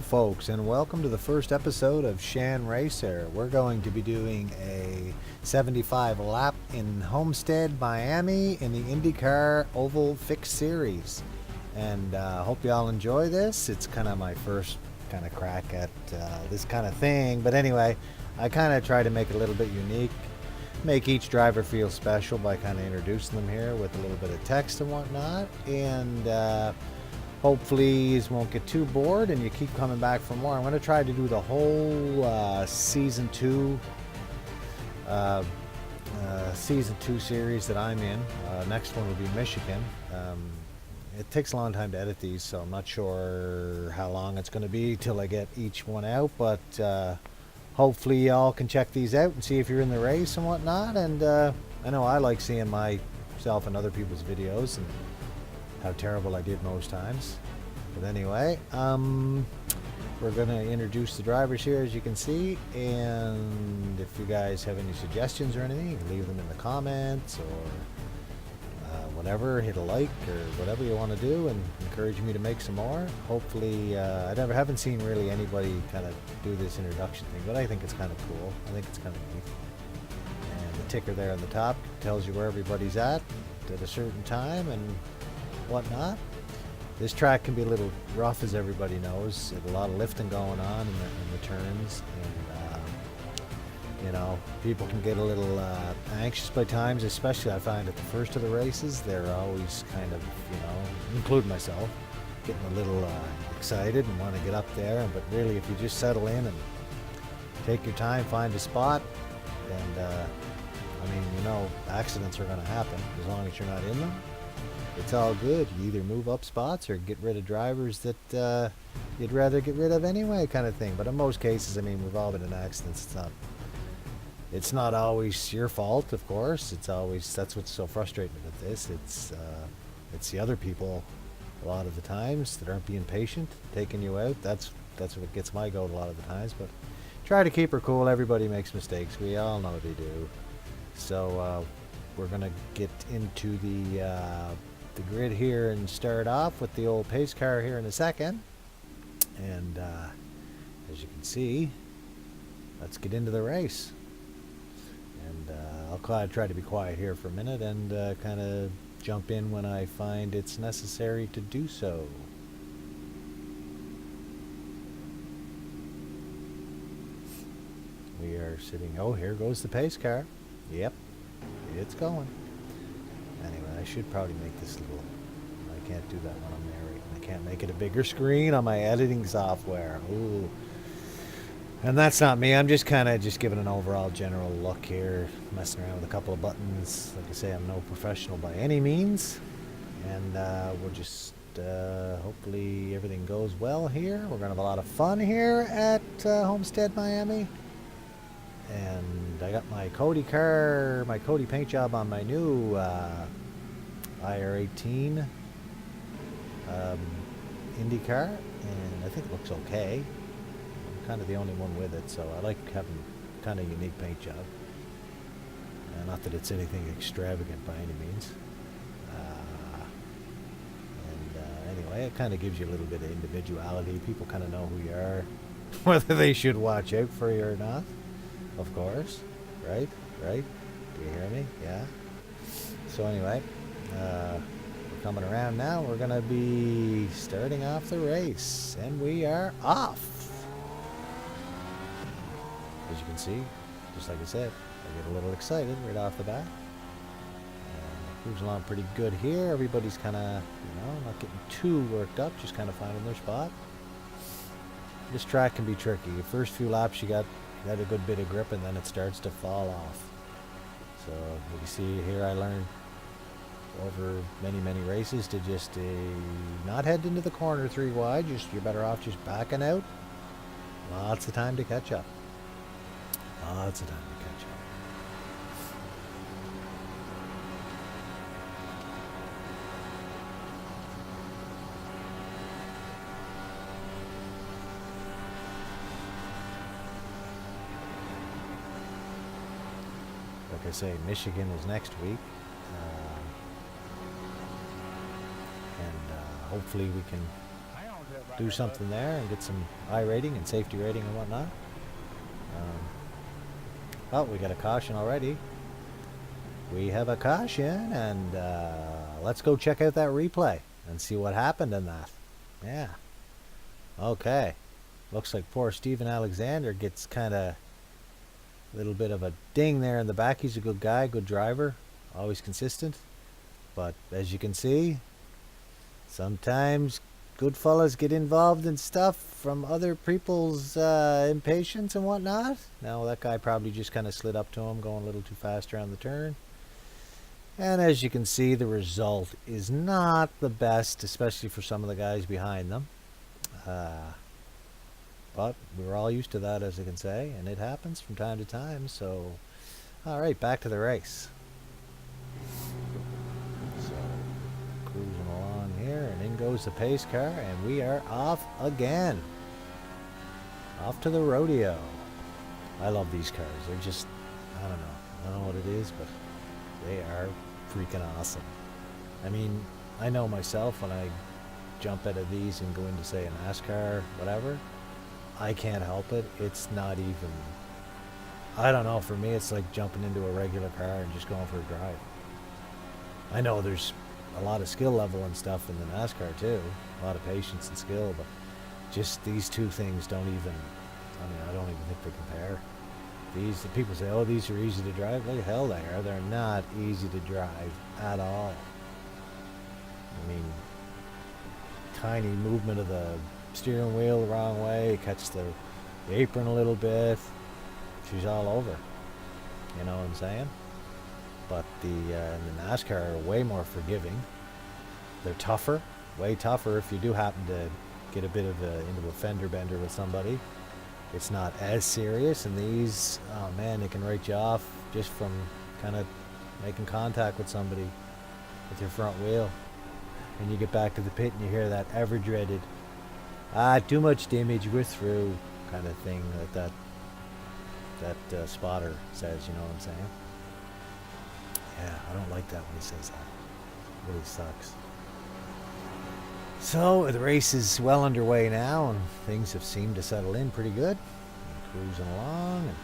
folks, and welcome to the first episode of Shanracer. We're going to be doing a 75 lap in Homestead, Miami in the IndyCar Oval Fixed Series. And hope you all enjoy this. It's kind of my first kind of crack at this kind of thing. But anyway, I kind of try to make it a little bit unique, make each driver feel special by kind of introducing them here with a little bit of text and whatnot. And hopefully you won't get too bored and you keep coming back for more. I'm going to try to do the whole season 2 series that I'm in. Next one will be Michigan. It takes a long time to edit these, so I'm not sure how long it's going to be till I get each one out, but hopefully y'all can check these out and see if you're in the race and whatnot. And I know I like seeing myself and other people's videos and how terrible I did most times. But anyway, we're going to introduce the drivers here, as you can see, and if you guys have any suggestions or anything, you can leave them in the comments or whatever, hit a like or whatever you want to do, and encourage me to make some more. Hopefully, I haven't seen really anybody kind of do this introduction thing, but I think it's kind of cool. I think it's kind of neat. And the ticker there on the top tells you where everybody's at a certain time and whatnot. This track can be a little rough, as everybody knows. There's a lot of lifting going on in the turns, and you know, people can get a little anxious by times, especially I find at the first of the races. They're always kind of, you know, including myself, getting a little excited and want to get up there. But really, if you just settle in and take your time, find a spot, and I mean, you know, accidents are going to happen as long as you're not in them. It's all good. You either move up spots or get rid of drivers that you'd rather get rid of anyway, kind of thing. But in most cases, I mean, we've all been in accidents. It's not always your fault, of course. It's always, that's what's so frustrating with this. It's the other people a lot of the times that aren't being patient, taking you out. That's what gets my goat a lot of the times. But try to keep her cool. Everybody makes mistakes. We all know they do. So we're gonna get into the grid here and start off with the old pace car here in a second. And as you can see, let's get into the race. And I'll try to be quiet here for a minute and kind of jump in when I find it's necessary to do so. We are sitting, oh, here goes the pace car. Yep, it's going. Anyway, I should probably make this little, I can't do that when I'm narrating. I can't make it a bigger screen on my editing software. Ooh. And that's not me. I'm just kind of just giving an overall general look here, messing around with a couple of buttons. Like I say, I'm no professional by any means. And we'll just, hopefully everything goes well here. We're going to have a lot of fun here at Homestead, Miami. And I got my Cody car, my Cody paint job on my new IR18 IndyCar, and I think it looks okay. I'm kind of the only one with it, so I like having kind of unique paint job. Not that it's anything extravagant by any means. Anyway, it kind of gives you a little bit of individuality. People kind of know who you are, whether they should watch out for you or not. Of course, right? Do you hear me? Yeah. So anyway, we're coming around now. We're gonna be starting off the race, and we are off. As you can see, just like I said, I get a little excited right off the bat. Moves along pretty good here. Everybody's kind of, you know, not getting too worked up, just kind of finding their spot. This track can be tricky. The first few laps you got a good bit of grip, and then it starts to fall off. So you see here, I learned over many races to just not head into the corner 3 wide. You're better off just backing out. Lots of time to catch up. Lots of time to catch up. Like I say, Michigan is next week, and hopefully we can do something there and get some I rating and safety rating and whatnot. Oh, we got a caution already. We have a caution, and let's go check out that replay and see what happened in that. Yeah. Okay. Looks like poor Steven Alexander gets kind of a little bit of a ding there in the back. He's a good guy, good driver, always consistent. But as you can see, sometimes good fellas get involved in stuff from other people's impatience and whatnot. Now that guy probably just kind of slid up to him, going a little too fast around the turn. And as you can see, the result is not the best, especially for some of the guys behind them. But we're all used to that, as I can say, and it happens from time to time. So, all right, back to the race. So, cruising along here, and in goes the pace car, and we are off again. Off to the rodeo. I love these cars. They're just, I don't know what it is, but they are freaking awesome. I mean, I know myself when I jump out of these and go into, say, a NASCAR, whatever, I can't help it. It's not even, I don't know, for me it's like jumping into a regular car and just going for a drive. I know there's a lot of skill level and stuff in the NASCAR too, a lot of patience and skill, but just these two things don't even, I don't even think they compare. The people say, oh, these are easy to drive. Well, hell they are. They're not easy to drive at all. I mean, tiny movement of the steering wheel the wrong way, cuts the apron a little bit, she's all over. You know what I'm saying? But the NASCAR are way more forgiving. They're tougher, way tougher if you do happen to get a bit of into a fender bender with somebody. It's not as serious, and these, oh man, they can write you off just from kind of making contact with somebody with your front wheel. And you get back to the pit and you hear that ever dreaded, too much damage, we're through, kind of thing that spotter says, you know what I'm saying? Yeah, I don't like that when he says that. It really sucks. So the race is well underway now, and things have seemed to settle in pretty good. We're cruising along, and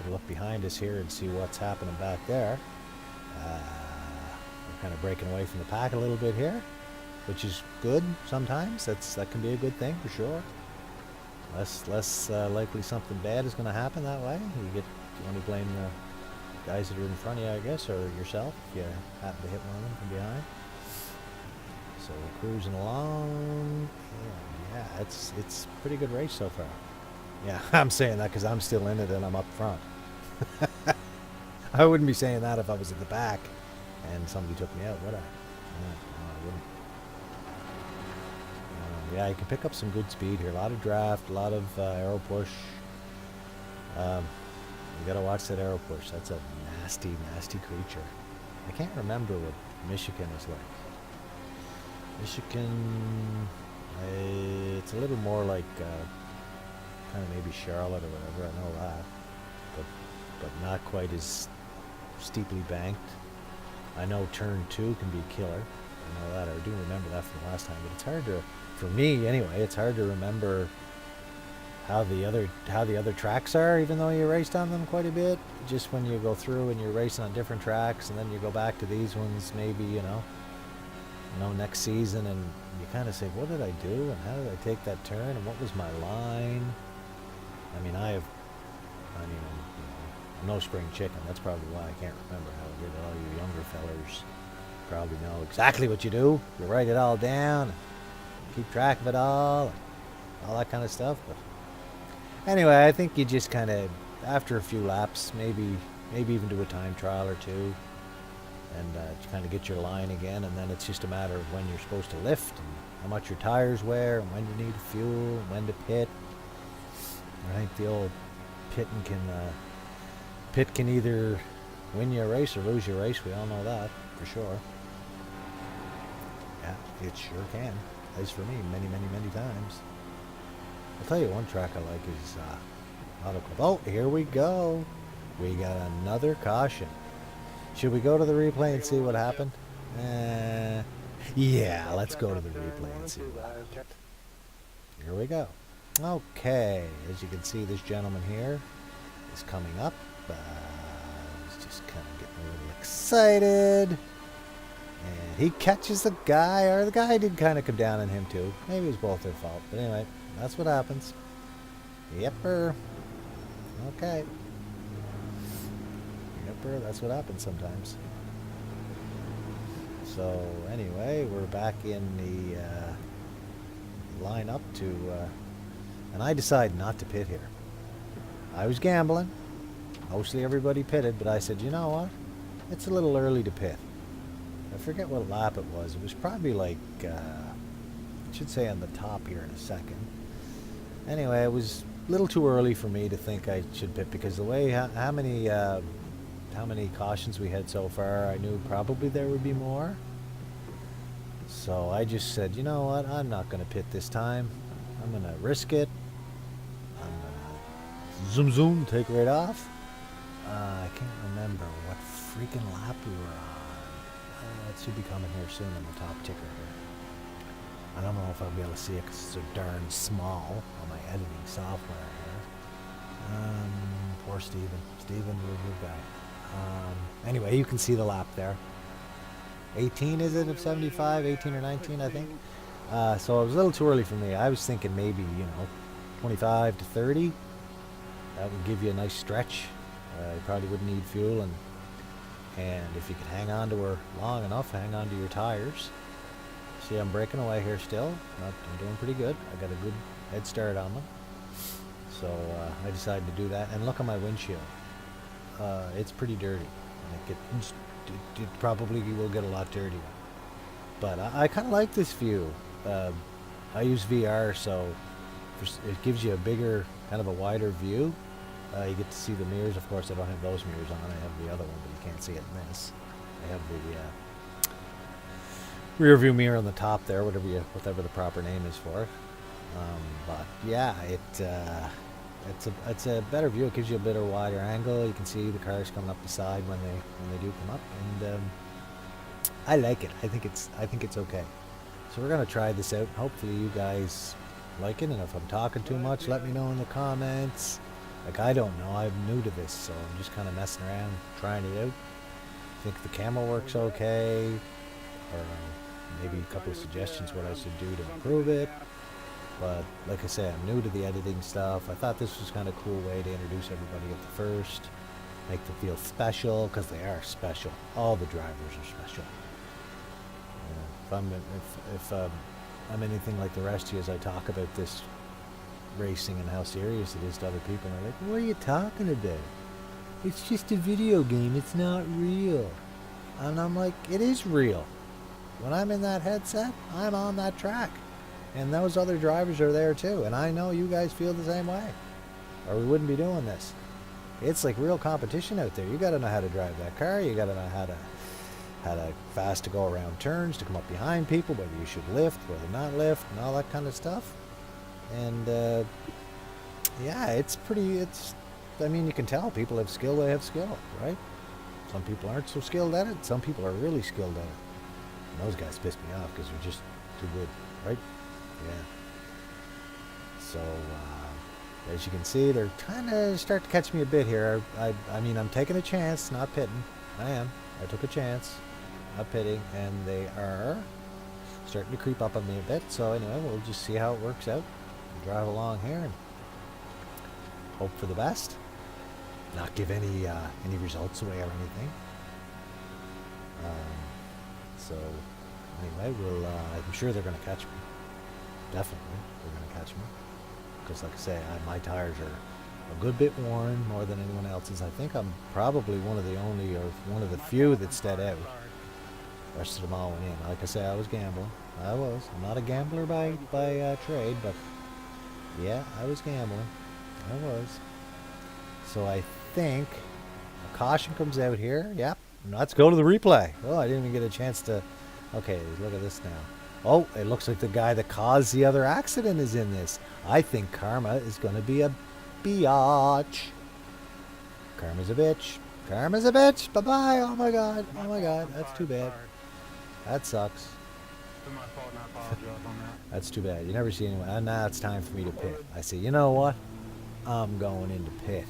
we'll look behind us here and see what's happening back there. We're kind of breaking away from the pack a little bit here, which is good sometimes. That can be a good thing for sure. Less likely something bad is going to happen that way. You only blame the guys that are in front of you, I guess, or yourself if you happen to hit one of them from behind. So we're cruising along. Yeah, it's pretty good race so far. Yeah, I'm saying that because I'm still in it and I'm up front. I wouldn't be saying that if I was at the back and somebody took me out, would I? No, I wouldn't. Yeah, you can pick up some good speed here. A lot of draft, a lot of aero push. You gotta watch that aero push. That's a nasty, nasty creature. I can't remember what Michigan is like. Michigan, it's a little more like kind of maybe Charlotte or whatever. I know that, but not quite as steeply banked. I know turn 2 can be killer. I know that. I do remember that from the last time. But it's hard to, for me anyway, it's hard to remember how the other tracks are, even though you raced on them quite a bit. Just when you go through and you're racing on different tracks, and then you go back to these ones, maybe next season, and you kind of say, what did I do, and how did I take that turn, and what was my line? I'm no spring chicken. That's probably why I can't remember how I did it. All you younger fellers probably know exactly what you do. You write it all down, keep track of it all that kind of stuff. But anyway, I think you just kind of, after a few laps, maybe even do a time trial or two, and kind of get your line again, and then it's just a matter of when you're supposed to lift and how much your tires wear and when you need fuel and when to pit. I think the old pit can either win you a race or lose you a race. We all know that for sure. Yeah, it sure can. As for me, many, many, many times. I'll tell you one track I like is Auto Club. Oh, here we go. We got another caution. Should we go to the replay and see what happened? Yeah, let's go to the replay and see what happened. here we go. Okay, as you can see, this gentleman here is coming up. He's just kind of getting a little excited. And he catches the guy, or the guy did kind of come down on him too. Maybe it was both their fault. But anyway, that's what happens. Yepper. Okay. Yepper, that's what happens sometimes. So anyway, we're back in the line up to, and I decided not to pit here. I was gambling. Mostly everybody pitted, but I said, you know what? It's a little early to pit. I forget what lap it was. It was probably like, I should say on the top here in a second. Anyway, it was a little too early for me to think I should pit because the way how many cautions we had so far, I knew probably there would be more. So I just said, you know what? I'm not going to pit this time. I'm going to risk it. I'm going to zoom zoom, take right off. I can't remember what freaking lap we were on. It should be coming here soon on the top ticker here. I don't know if I'll be able to see it because it's so darn small on my editing software here. Poor Steven. Steven, we're back. Anyway, you can see the lap there. 18 is it of 75? 18 or 19, I think. So it was a little too early for me. I was thinking maybe, 25 to 30. That would give you a nice stretch. You probably wouldn't need fuel, and if you could hang on to her long enough, hang on to your tires. See, I'm breaking away here still. I'm doing pretty good. I got a good head start on them. So I decided to do that. And look at my windshield. It's pretty dirty. It probably will get a lot dirtier. But I kind of like this view. I use VR, so it gives you a bigger, kind of a wider view. You get to see the mirrors. Of course, I don't have those mirrors on. I have the other one, but you can't see it in this. I have the rear view mirror on the top there, whatever the proper name is for it. But yeah, it's a better view. It gives you a bit of a wider angle. You can see the cars coming up the side when they do come up, and I like it. I think it's okay. So we're gonna try this out. Hopefully you guys like it, and if I'm talking too much, let me know in the comments. Like, I don't know, I'm new to this, so I'm just kind of messing around, trying it out. I think the camera works okay, or maybe a couple of suggestions what I should do to improve it. But like I say, I'm new to the editing stuff. I thought this was kind of a cool way to introduce everybody at the first, make them feel special, because they are special. All the drivers are special. If I'm anything like the rest of you as I talk about this racing and how serious it is to other people, and they're like, what are you talking about? It's just a video game, it's not real. And I'm like, it is real. When I'm in that headset, I'm on that track, and those other drivers are there too, and I know you guys feel the same way, or we wouldn't be doing this. It's like real competition out there. You got to know how to drive that car. You got to know how to fast to go around turns, to come up behind people, whether you should lift, whether not lift, and all that kind of stuff. And yeah, I mean, you can tell people have skill, they have skill, right? Some people aren't so skilled at it. Some people are really skilled at it. And those guys piss me off because they're just too good, right? Yeah. So, as you can see, they're trying to start to catch me a bit here. I mean, I'm taking a chance, not pitting. I am. I took a chance, not pitting, and they are starting to creep up on me a bit. So anyway, we'll just see how it works out. Drive along here and hope for the best. Not give any results away or anything. So anyway, I'm sure they're going to catch me. Definitely, they're going to catch me. Because like I say, my tires are a good bit worn, more than anyone else's. I think I'm probably one of the only, or one of the few that stood out. The rest of them all went in. Like I say, I was gambling. I'm not a gambler by trade, but yeah, I was gambling. I was. So I think a caution comes out here. Yep. Let's go to the replay. Oh, I didn't even get a chance to. Okay, look at this now. Oh, it looks like the guy that caused the other accident is in this. I think Karma is going to be a biatch. Karma's a bitch. Karma's a bitch. Bye-bye. Oh, my God. Oh, my God. That's too bad. That sucks. my fault, and I apologize on that. That's too bad. You never see anyone. And now it's time for me to pit. I say, you know what? I'm going into pit.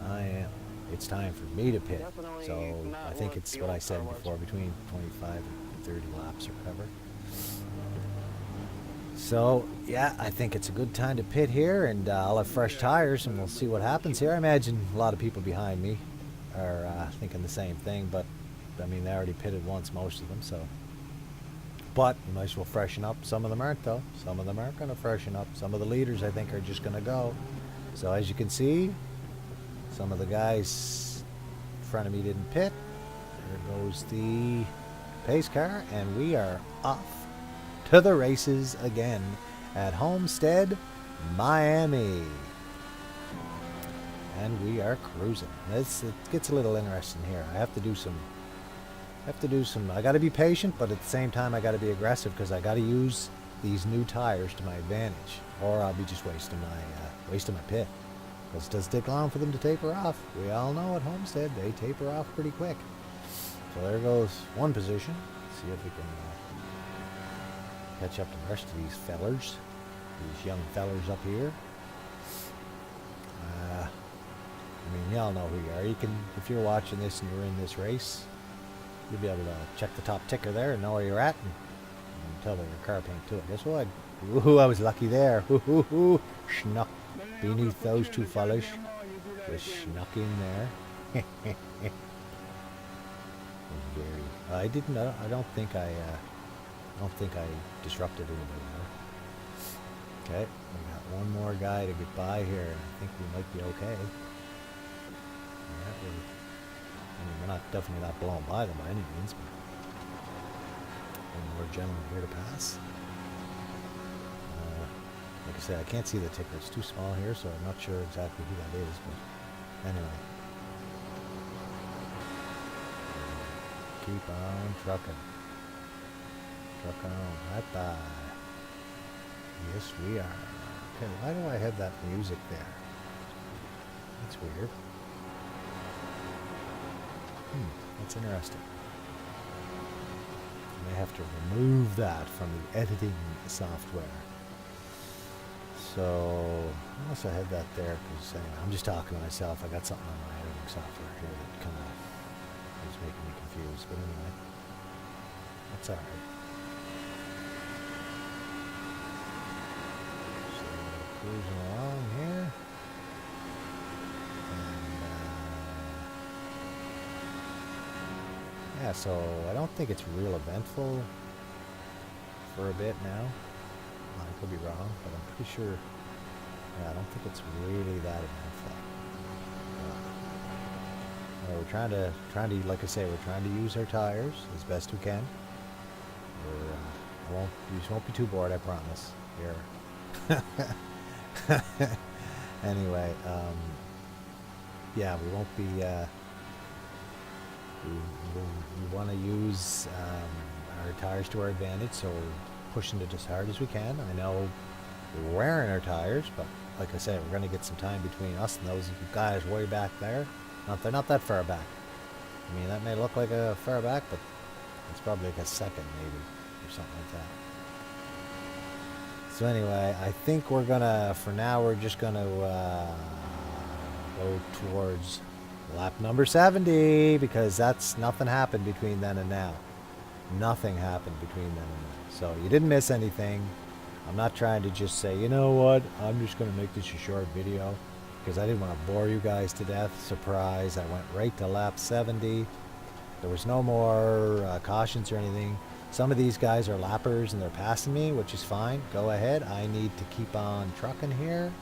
I am. It's time for me to pit. So I think it's what I said before, between 25 and 30 laps or whatever. So yeah, I think it's a good time to pit here, and I'll have fresh tires, and we'll see what happens here. I imagine a lot of people behind me are thinking the same thing, but I mean, they already pitted once, most of them, so. But you might as well freshen up. Some of them aren't, though. Some of them aren't going to freshen up. Some of the leaders, I think, are just going to go. So as you can see, some of the guys in front of me didn't pit. There goes the pace car, and we are off to the races again at Homestead, Miami. And we are cruising. It gets a little interesting here. I got to be patient, but at the same time I got to be aggressive, because I got to use these new tires to my advantage, or I'll be just wasting my pit, because it does take long for them to taper off. We all know at Homestead they taper off pretty quick. So there goes one position. Let's see if we can catch up to the rest of these fellers, these young fellers up here. I mean, y'all know who you are. You can, if you're watching this and you're in this race, you'll be able to check the top ticker there and know where you're at, and tell that your car paint to it. Guess what? Ooh, I was lucky there. Ooh, snuck beneath those two fellas. Just snuck in there. I didn't. I don't think I disrupted anybody there. Okay, we got one more guy to get by here. I think we might be okay. Yeah, we're definitely not blowing by them by any means, but one more gentleman here to pass. Like I said, I can't see the ticker. It's too small here, so I'm not sure exactly who that is, but anyway. Keep on trucking. Truck on. Bye-bye. Yes, we are. Okay, why do I have that music there? That's weird. That's interesting. I may have to remove that from the editing software. So, unless I had that there, because anyway, I'm just talking to myself. I got something on my editing software here that kind of is making me confused. But anyway, that's all right. So, cruising along here. Yeah, so I don't think it's real eventful for a bit now. I could be wrong, but I'm pretty sure. Yeah, I don't think it's really that eventful. We're trying to, like I say, we're trying to use our tires as best we can. You just won't be too bored, I promise. Here. Anyway, yeah, we won't be. We want to use our tires to our advantage, so we're pushing it as hard as we can. I know we're wearing our tires, but like I said, we're going to get some time between us and those guys way back there. They're not that far back. I mean, that may look like a far back, but it's probably like a second maybe, or something like that. So anyway, I think we're gonna, for now, we're just gonna go towards lap number 70, because nothing happened between then and now. Nothing happened between then and now. So you didn't miss anything. I'm not trying to just say, you know what, I'm just going to make this a short video, because I didn't want to bore you guys to death. Surprise, I went right to lap 70. There was no more cautions or anything. Some of these guys are lappers and they're passing me, which is fine. Go ahead. I need to keep on trucking here.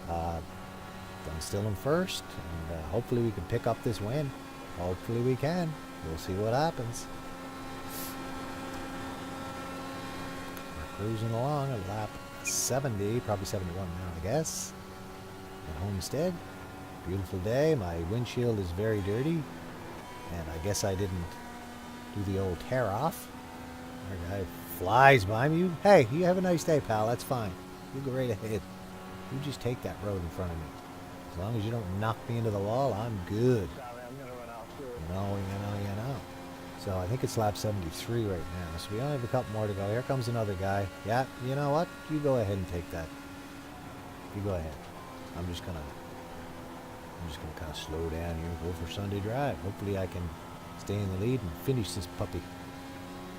I'm still in first, and hopefully we can pick up this win. Hopefully we can. We'll see what happens. We're cruising along at lap 70, probably 71 now, I guess. At Homestead. Beautiful day. My windshield is very dirty, and I guess I didn't do the old tear off. Our guy flies by me. Hey, you have a nice day, pal. That's fine. You go right ahead. You just take that road in front of me. As long as you don't knock me into the wall, I'm good. Sorry, I'm gonna run out too. You know. So I think it's lap 73 right now. So we only have a couple more to go. Here comes another guy. Yeah, you know what? You go ahead and take that. You go ahead. I'm just gonna kind of slow down here, go for Sunday drive. Hopefully I can stay in the lead and finish this puppy.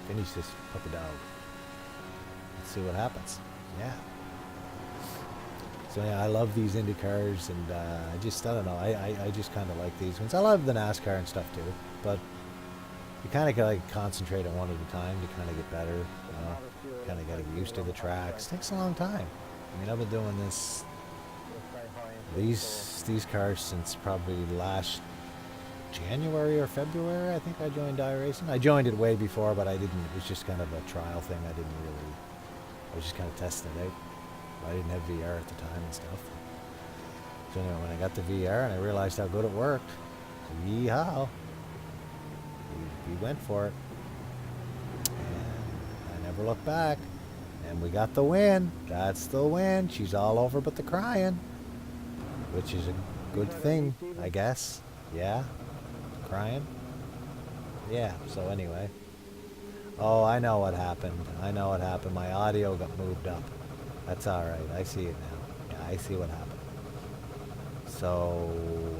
Finish this puppy dog. Let's see what happens. Yeah. So yeah, I love these Indy cars, and I don't know, I just kind of like these ones. I love the NASCAR and stuff too, but you kind of gotta like concentrate on one at a time to kind of get better. You know, kind of getting used to the tracks. It takes a long time. I mean, I've been doing these cars since probably last January or February. I think I joined Iracing. I joined it way before, but I didn't. It was just kind of a trial thing. I was just kind of testing it out. I didn't have VR at the time and stuff. So anyway, when I got the VR and I realized how good it worked, yeehaw, we went for it. And I never looked back. And we got the win. That's the win. She's all over but the crying, which is a good thing, I guess. Yeah, crying. Yeah, so anyway. Oh, I know what happened. I know what happened. My audio got moved up. That's all right. I see it now. Yeah, I see what happened. So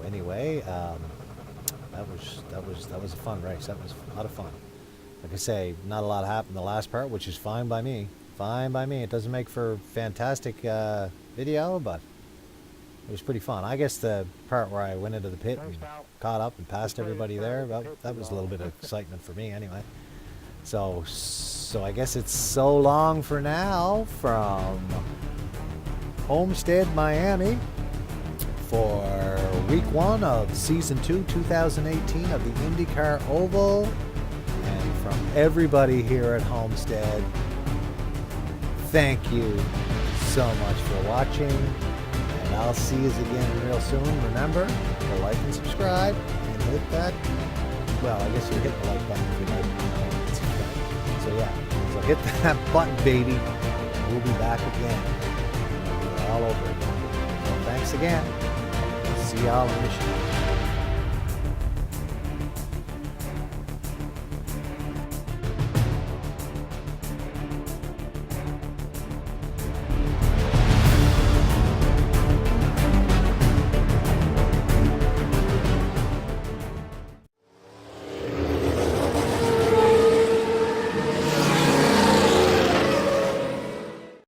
anyway, that was a fun race. That was a lot of fun. Like I say, not a lot happened in the last part, which is fine by me. Fine by me. It doesn't make for fantastic video, but it was pretty fun. I guess the part where I went into the pit and caught up and passed everybody there, that was a little bit of excitement for me anyway. So I guess it's so long for now from Homestead, Miami for week 1 of season 2, 2018 of the IndyCar Oval. And from everybody here at Homestead, thank you so much for watching. And I'll see you again real soon. Remember to like and subscribe and hit that. Well, I guess you hit the like button if you like and subscribe. So yeah, so hit that button, baby. We'll be back again. We'll be all over again. So thanks again. See y'all in Michigan.